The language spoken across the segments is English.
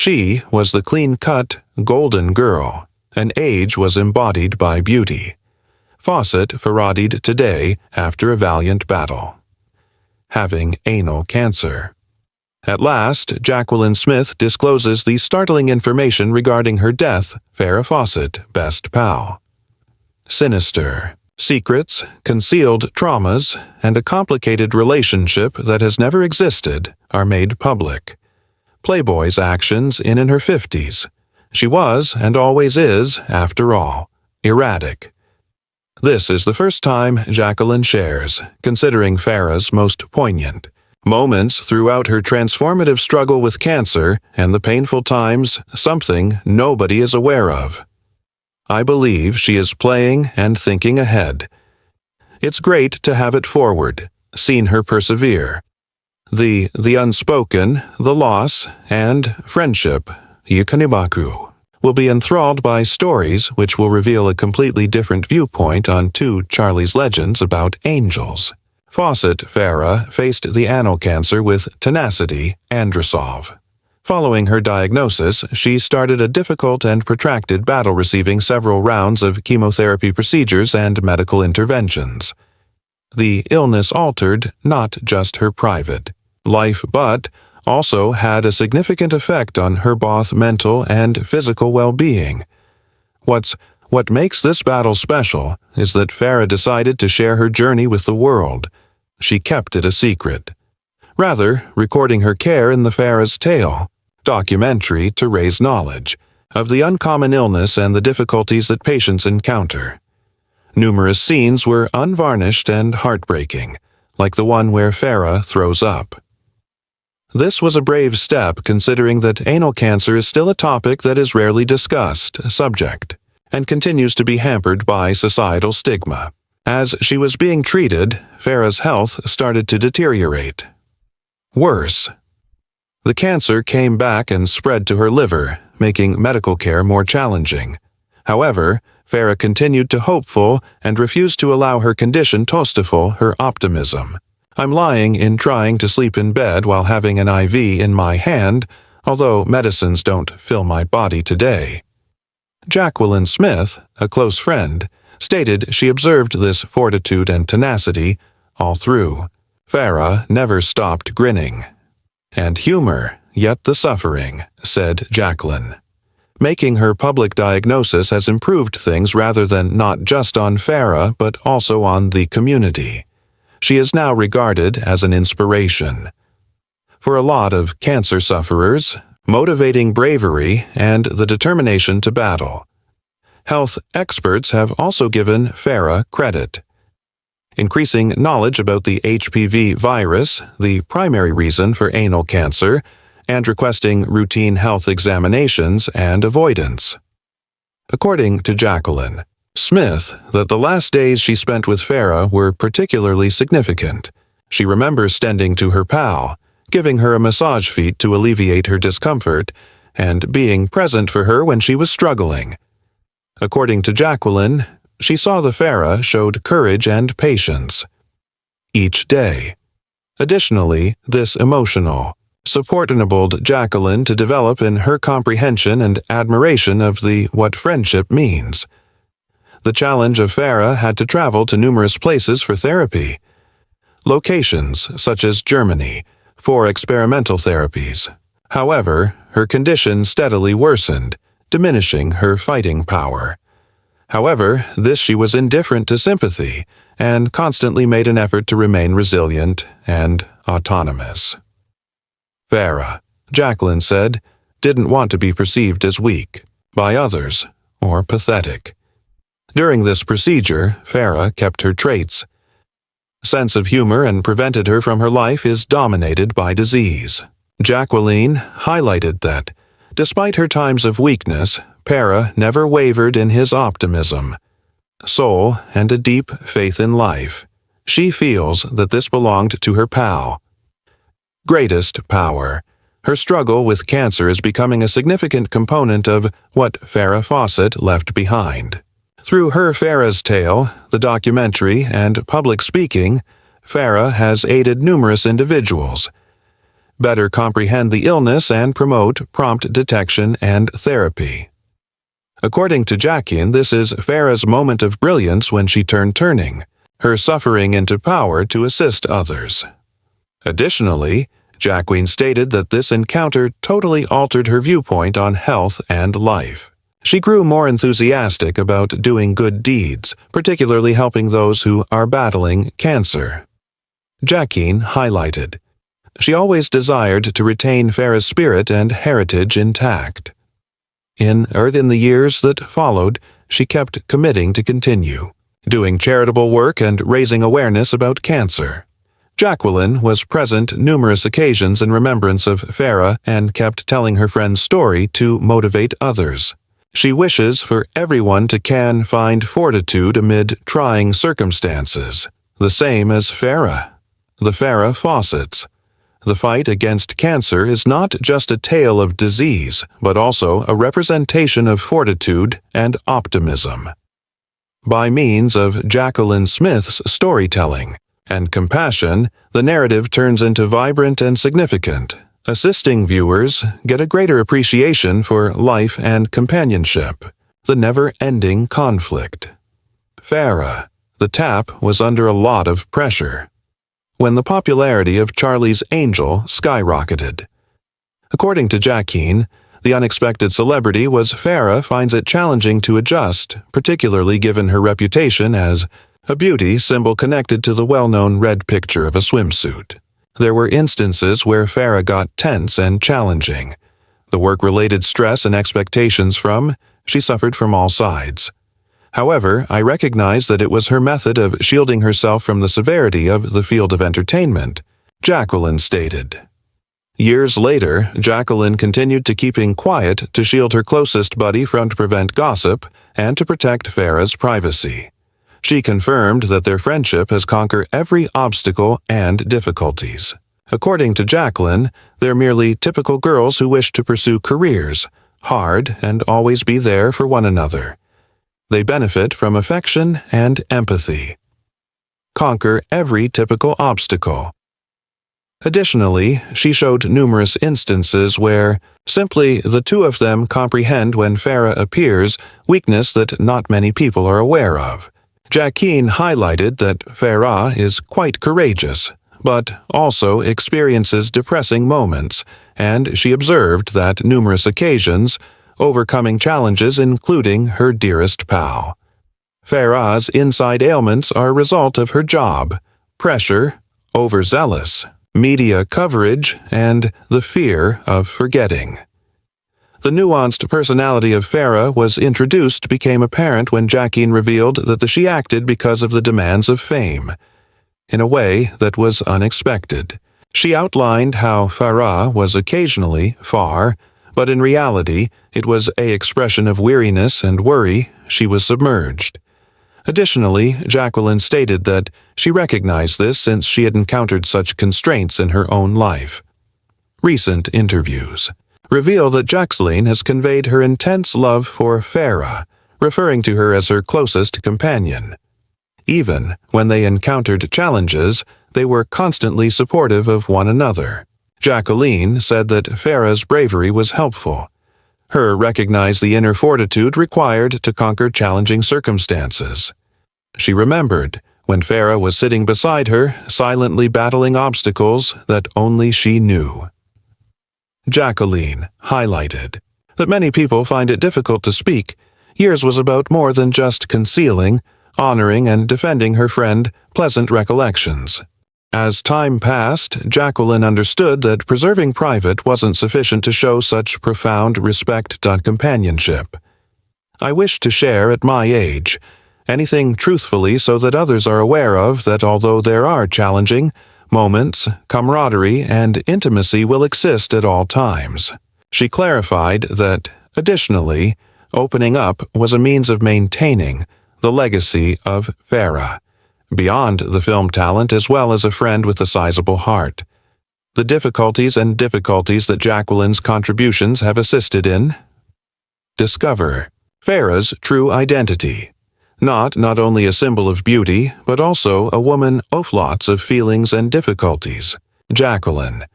She was the clean-cut, golden girl, and age was embodied by beauty. Fawcett Farrah'd today after a valiant battle. Having anal cancer. At last, Jaclyn Smith discloses the startling information regarding her death, Farrah Fawcett, best pal. Sinister. Secrets, concealed traumas, and a complicated relationship that has never existed are made public. Playboy's actions in her 50s. She was, and always is, after all, erratic. This is the first time Jaclyn shares, considering Farrah's most poignant. Moments throughout her transformative struggle with cancer and the painful times, something nobody is aware of. I believe she is playing and thinking ahead. It's great to have it forward, seen her persevere. The unspoken, the loss, and friendship, Yukanibaku, will be enthralled by stories which will reveal a completely different viewpoint on two Charlie's legends about angels. Fawcett Farrah faced the anal cancer with tenacity and resolve. Following her diagnosis, she started a difficult and protracted battle, receiving several rounds of chemotherapy procedures and medical interventions. The illness altered not just her private life but also had a significant effect on her both mental and physical well-being. What makes this battle special is that Farrah decided to share her journey with the world. She kept it a secret, rather recording her care in the Farrah's Tale documentary to raise knowledge of the uncommon illness and the difficulties that patients encounter. Numerous scenes were unvarnished and heartbreaking, like the one where Farrah throws up. This was a brave step, considering that anal cancer is still a topic that is rarely discussed, subject, and continues to be hampered by societal stigma. As she was being treated, Farrah's health started to deteriorate. Worse. The cancer came back and spread to her liver, making medical care more challenging. However, Farrah continued to hopeful and refused to allow her condition to stifle her optimism. I'm lying in trying to sleep in bed while having an IV in my hand, although medicines don't fill my body today. Jaclyn Smith, a close friend, stated she observed this fortitude and tenacity all through. Farrah never stopped grinning. And humor, yet the suffering, said Jaclyn. Making her public diagnosis has improved things rather than not just on Farrah but also on the community. She is now regarded as an inspiration. For a lot of cancer sufferers, motivating bravery and the determination to battle. Health experts have also given Farrah credit. Increasing knowledge about the HPV virus, the primary reason for anal cancer, and requesting routine health examinations and avoidance. According to Jaclyn Smith, that the last days she spent with Farrah were particularly significant. She remembers tending to her pal, giving her a massage feet to alleviate her discomfort, and being present for her when she was struggling. According to Jaclyn, she saw the Farrah showed courage and patience each day. Additionally, this emotional support enabled Jaclyn to develop in her comprehension and admiration of what friendship means. The challenge of Farrah had to travel to numerous places for therapy. Locations such as Germany for experimental therapies. However, her condition steadily worsened, diminishing her fighting power. However, she was indifferent to sympathy and constantly made an effort to remain resilient and autonomous. Farrah, Jaclyn said, didn't want to be perceived as weak by others or pathetic. During this procedure, Farrah kept her traits. Sense of humor and prevented her from her life is dominated by disease. Jaclyn highlighted that, despite her times of weakness, Farrah never wavered in his optimism, soul, and a deep faith in life. She feels that this belonged to her pal. Greatest power. Her struggle with cancer is becoming a significant component of what Farrah Fawcett left behind. Through her Farrah's Tale, the documentary, and public speaking, Farrah has aided numerous individuals. better comprehend the illness and promote prompt detection and therapy. According to Jaclyn, this is Farrah's moment of brilliance when she turned turning her suffering into power to assist others. Additionally, Jaclyn stated that this encounter totally altered her viewpoint on health and life. She grew more enthusiastic about doing good deeds, particularly helping those who are battling cancer. Jaclyn highlighted, she always desired to retain Farrah's spirit and heritage intact. In the years that followed, she kept committing to continue doing charitable work and raising awareness about cancer. Jaclyn was present numerous occasions in remembrance of Farrah and kept telling her friend's story to motivate others. She wishes for everyone to find fortitude amid trying circumstances, the same as Farrah. The Farrah Fawcett's. The fight against cancer is not just a tale of disease, but also a representation of fortitude and optimism. By means of Jaclyn Smith's storytelling and compassion, the narrative turns into vibrant and significant, assisting viewers get a greater appreciation for life and companionship, the never-ending conflict. Farrah, the tap, was under a lot of pressure when the popularity of Charlie's Angel skyrocketed. According to Jaclyn, the unexpected celebrity was Farrah finds it challenging to adjust, particularly given her reputation as a beauty symbol connected to the well-known red picture of a swimsuit. There were instances where Farrah got tense and challenging. The work-related stress and expectations she suffered from all sides. However, I recognize that it was her method of shielding herself from the severity of the field of entertainment, Jaclyn stated. Years later, Jaclyn continued to keeping quiet to shield her closest buddy to prevent gossip and to protect Farrah's privacy. She confirmed that their friendship has conquered every obstacle and difficulties. According to Jaclyn, they're merely typical girls who wish to pursue careers, hard, and always be there for one another. They benefit from affection and empathy. Conquer every typical obstacle. Additionally, she showed numerous instances where simply the two of them comprehend when Farrah appears, weakness that not many people are aware of. Jaclyn highlighted that Farrah is quite courageous, but also experiences depressing moments, and she observed that numerous occasions, overcoming challenges including her dearest pal. Farrah's inside ailments are a result of her job, pressure, overzealous, media coverage, and the fear of forgetting. The nuanced personality of Farrah was became apparent when Jaclyn revealed that she acted because of the demands of fame, in a way that was unexpected. She outlined how Farrah was occasionally far, but in reality, it was an expression of weariness and worry. She was submerged. Additionally, Jaclyn stated that she recognized this since she had encountered such constraints in her own life. Recent interviews reveal that Jaclyn has conveyed her intense love for Farrah, referring to her as her closest companion. Even when they encountered challenges, they were constantly supportive of one another. Jaclyn said that Farrah's bravery was helpful. Her recognized the inner fortitude required to conquer challenging circumstances. She remembered when Farrah was sitting beside her, silently battling obstacles that only she knew. Jaclyn highlighted that many people find it difficult to speak. Yours was about more than just concealing, honoring, and defending her friend, pleasant recollections. As time passed, Jaclyn understood that preserving private wasn't sufficient to show such profound respect and companionship. I wish to share at my age anything truthfully so that others are aware of that although there are challenging moments, camaraderie and intimacy will exist at all times. She clarified that, additionally, opening up was a means of maintaining the legacy of Farrah, beyond the film talent as well as a friend with a sizable heart. The difficulties that Jaclyn's contributions have assisted in. Discover Farrah's true identity. Not only a symbol of beauty, but also a woman of lots of feelings and difficulties. Jaclyn.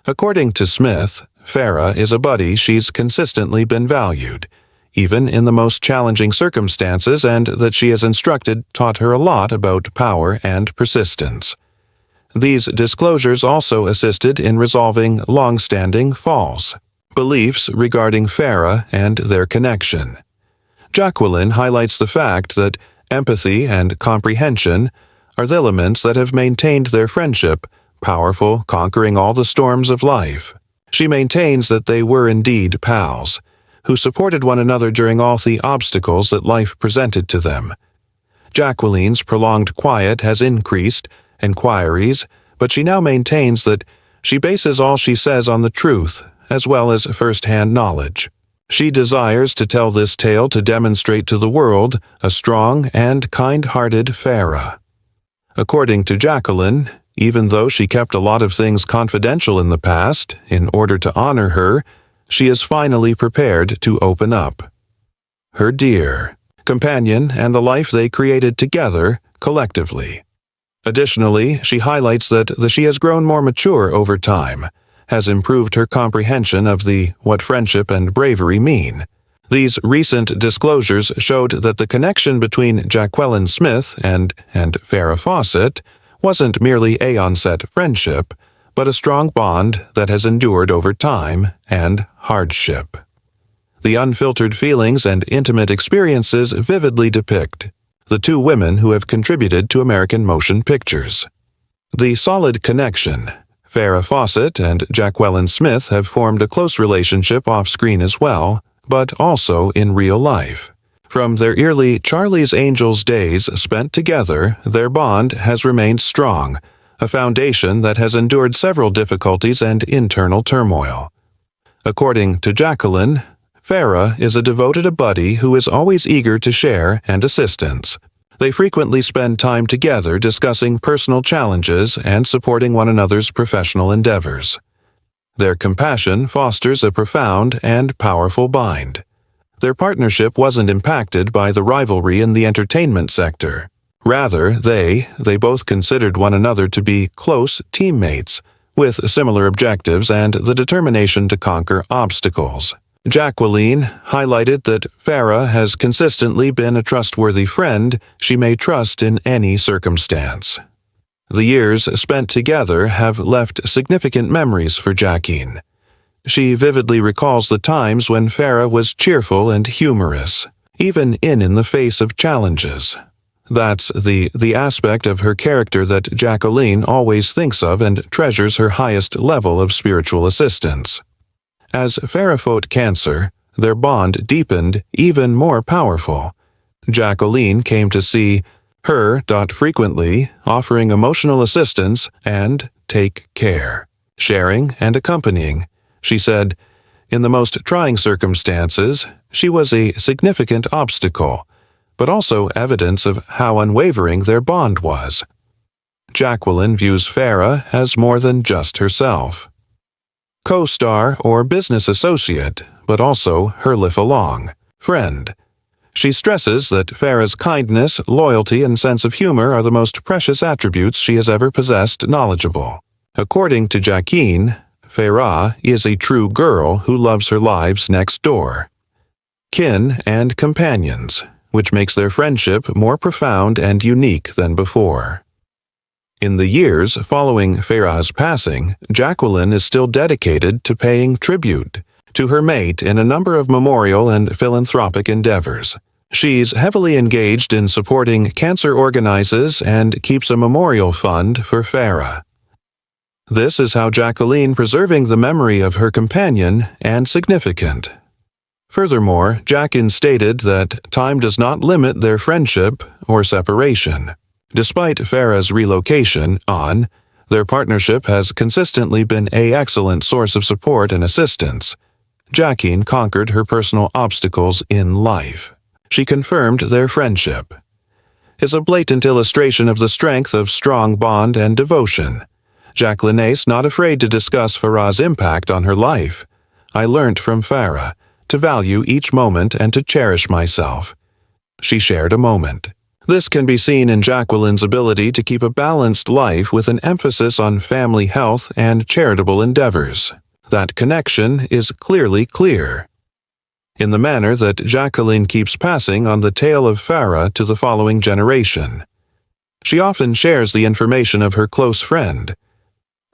According to Smith, Farrah is a buddy she's consistently been valued, even in the most challenging circumstances, and that she has taught her a lot about power and persistence. These disclosures also assisted in resolving long-standing false beliefs regarding Farrah and their connection. Jaclyn highlights the fact that empathy and comprehension are the elements that have maintained their friendship powerful, conquering all the storms of life. She maintains that they were indeed pals, who supported one another during all the obstacles that life presented to them. Jaclyn's prolonged quiet has increased inquiries, but she now maintains that she bases all she says on the truth, as well as first-hand knowledge. She desires to tell this tale to demonstrate to the world a strong and kind-hearted Farrah. According to Jaclyn, even though she kept a lot of things confidential in the past, in order to honor her, she is finally prepared to open up. Her dear companion and the life they created together collectively. Additionally, she highlights that she has grown more mature over time, has improved her comprehension of what friendship and bravery mean. These recent disclosures showed that the connection between Jaclyn Smith and Farrah Fawcett wasn't merely a onset friendship, but a strong bond that has endured over time and hardship. The unfiltered feelings and intimate experiences vividly depict the two women who have contributed to American motion pictures. The solid connection. Farrah Fawcett and Jaclyn Smith have formed a close relationship off-screen as well, but also in real life. From their early Charlie's Angels days spent together, their bond has remained strong, a foundation that has endured several difficulties and internal turmoil. According to Jaclyn, Farrah is a devoted buddy who is always eager to share and assistance. They frequently spend time together discussing personal challenges and supporting one another's professional endeavors. Their compassion fosters a profound and powerful bind. Their partnership wasn't impacted by the rivalry in the entertainment sector. Rather, they both considered one another to be close teammates, with similar objectives and the determination to conquer obstacles. Jaclyn highlighted that Farrah has consistently been a trustworthy friend she may trust in any circumstance. The years spent together have left significant memories for Jaclyn. She vividly recalls the times when Farrah was cheerful and humorous, even in the face of challenges. That's the aspect of her character that Jaclyn always thinks of and treasures her highest level of spiritual assistance. As Farrah fought cancer, their bond deepened even more powerful. Jaclyn came to see her frequently, offering emotional assistance and take care, sharing and accompanying. She said, in the most trying circumstances, she was a significant obstacle, but also evidence of how unwavering their bond was. Jaclyn views Farrah as more than just herself. Co-star or business associate, but also her life-along friend. She stresses that Farrah's kindness, loyalty, and sense of humor are the most precious attributes she has ever possessed knowledgeable. According to Jaclyn, Farrah is a true girl who loves her lives next door. Kin and companions, which makes their friendship more profound and unique than before. In the years following Farrah's passing, Jaclyn is still dedicated to paying tribute to her mate in a number of memorial and philanthropic endeavors. She's heavily engaged in supporting cancer organizers and keeps a memorial fund for Farrah. This is how Jaclyn preserving the memory of her companion and significant. Furthermore, Jaclyn stated that time does not limit their friendship or separation. Despite Farrah's relocation their partnership has consistently been an excellent source of support and assistance. Jaclyn conquered her personal obstacles in life. She confirmed their friendship. Is a blatant illustration of the strength of strong bond and devotion. Jaclyn is not afraid to discuss Farrah's impact on her life. I learned from Farrah to value each moment and to cherish myself. She shared a moment. This can be seen in Jaclyn's ability to keep a balanced life with an emphasis on family health and charitable endeavors. That connection is clearly clear in the manner that Jaclyn keeps passing on the tale of Farrah to the following generation. She often shares the information of her close friend,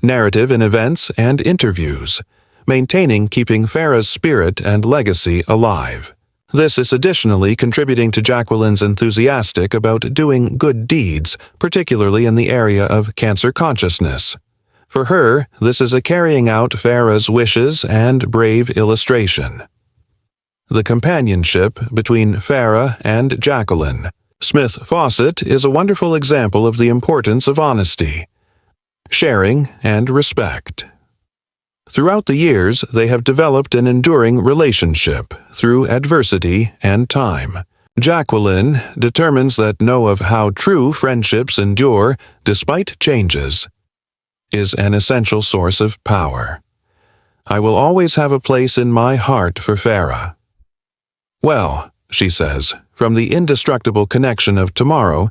narrative in events and interviews, maintaining keeping Farrah's spirit and legacy alive. This is additionally contributing to Jaclyn's enthusiastic about doing good deeds, particularly in the area of cancer consciousness. For her, this is a carrying out Farrah's wishes and brave illustration. The companionship between Farrah and Jaclyn Smith Fawcett is a wonderful example of the importance of honesty, sharing, and respect. Throughout the years, they have developed an enduring relationship through adversity and time. Jaclyn determines that know of how true friendships endure despite changes is an essential source of power. I will always have a place in my heart for Farrah. Well, she says, from the indestructible connection of tomorrow,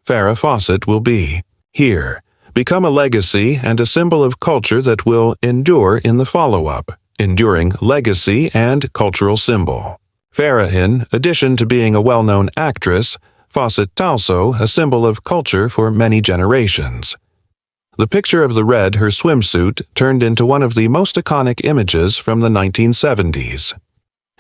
Farrah Fawcett will be here, become a legacy and a symbol of culture that will endure in the follow-up, enduring legacy and cultural symbol. Farrah, in addition to being a well-known actress, Fawcett also a symbol of culture for many generations. The picture of the red her swimsuit turned into one of the most iconic images from the 1970s.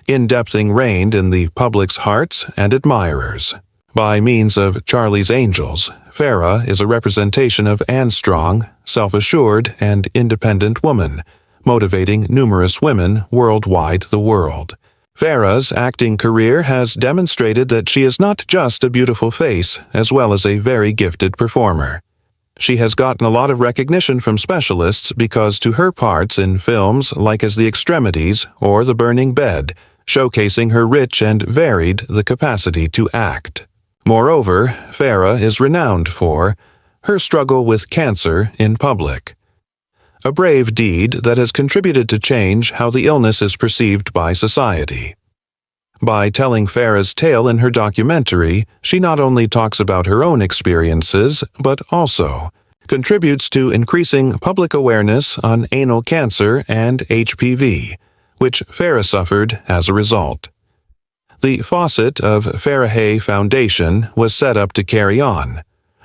In-depthing reigned in the public's hearts and admirers. By means of Charlie's Angels, Farrah is a representation of an strong, self-assured, and independent woman, motivating numerous women worldwide the world. Farrah's acting career has demonstrated that she is not just a beautiful face, as well as a very gifted performer. She has gotten a lot of recognition from specialists because to her parts in films like As the Extremities or The Burning Bed, showcasing her rich and varied the capacity to act. Moreover, Farrah is renowned for her struggle with cancer in public, a brave deed that has contributed to change how the illness is perceived by society. By telling Farrah's tale in her documentary, she not only talks about her own experiences, but also contributes to increasing public awareness on anal cancer and HPV, which Farrah suffered as a result. The Fawcett of Farrah Foundation was set up to carry on.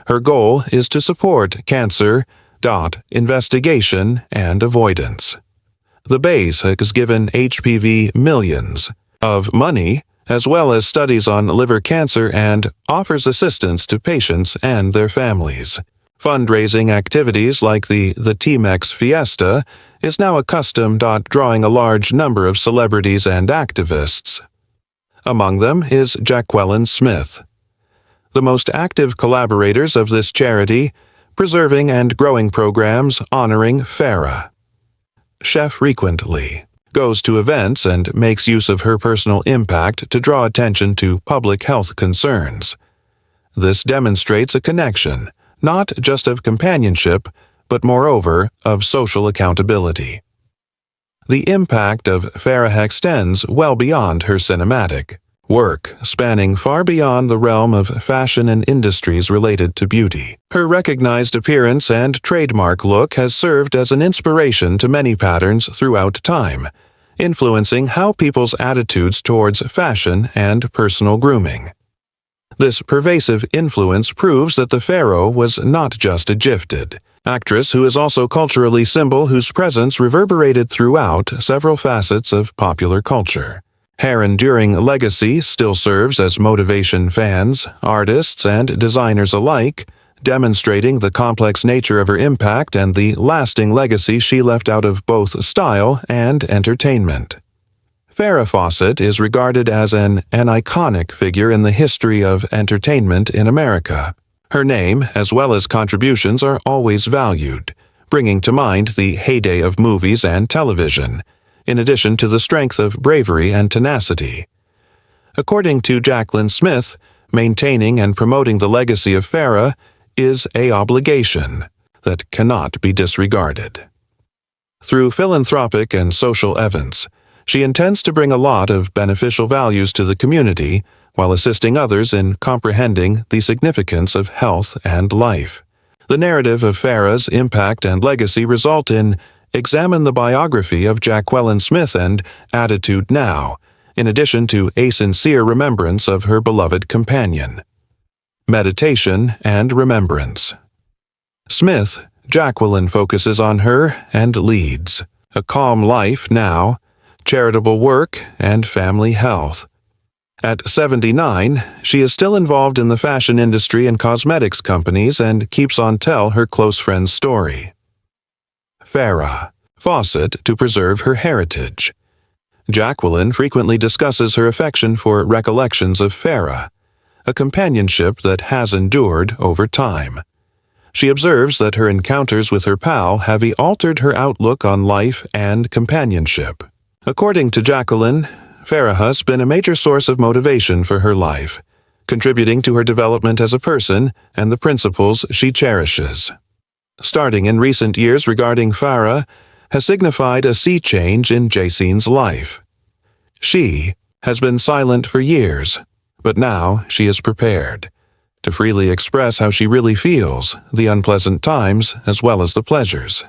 Her goal is to support cancer investigation and avoidance. The base has given HPV millions of money, as well as studies on liver cancer, and offers assistance to patients and their families. Fundraising activities like the T-Mex Fiesta is now accustomed at drawing a large number of celebrities and activists. Among them is Jaclyn Smith. The most active collaborators of this charity, preserving and growing programs honoring Farrah. Chef frequently goes to events and makes use of her personal impact to draw attention to public health concerns. This demonstrates a connection, not just of companionship, but moreover of social accountability. The impact of Farrah extends well beyond her cinematic work, spanning far beyond the realm of fashion and industries related to beauty. Her recognized appearance and trademark look has served as an inspiration to many patterns throughout time, influencing how people's attitudes towards fashion and personal grooming. This pervasive influence proves that the Farrah was not just a gifted actress who is also culturally symbol whose presence reverberated throughout several facets of popular culture. Her enduring legacy still serves as motivation fans, artists, and designers alike, demonstrating the complex nature of her impact and the lasting legacy she left out of both style and entertainment. Farrah Fawcett is regarded as an iconic figure in the history of entertainment in America. Her name, as well as contributions, are always valued, bringing to mind the heyday of movies and television, in addition to the strength of bravery and tenacity. According to Jaclyn Smith, maintaining and promoting the legacy of Farrah is an obligation that cannot be disregarded. Through philanthropic and social events, she intends to bring a lot of beneficial values to the community while assisting others in comprehending the significance of health and life. The narrative of Farrah's impact and legacy result in Examine the biography of Jaclyn Smith and Attitude Now, in addition to a sincere remembrance of her beloved companion. Meditation and Remembrance. Smith, Jaclyn focuses on her and leads a calm life now, charitable work, and family health. At 79, she is still involved in the fashion industry and cosmetics companies and keeps on tell her close friend's story. Farrah Fawcett to preserve her heritage. Jaclyn frequently discusses her affection for recollections of Farrah, a companionship that has endured over time. She observes that her encounters with her pal have altered her outlook on life and companionship. According to Jaclyn, Farrah has been a major source of motivation for her life, contributing to her development as a person and the principles she cherishes. Starting in recent years regarding Farrah has signified a sea change in Jaclyn's life. She has been silent for years, but now she is prepared to freely express how she really feels, the unpleasant times as well as the pleasures.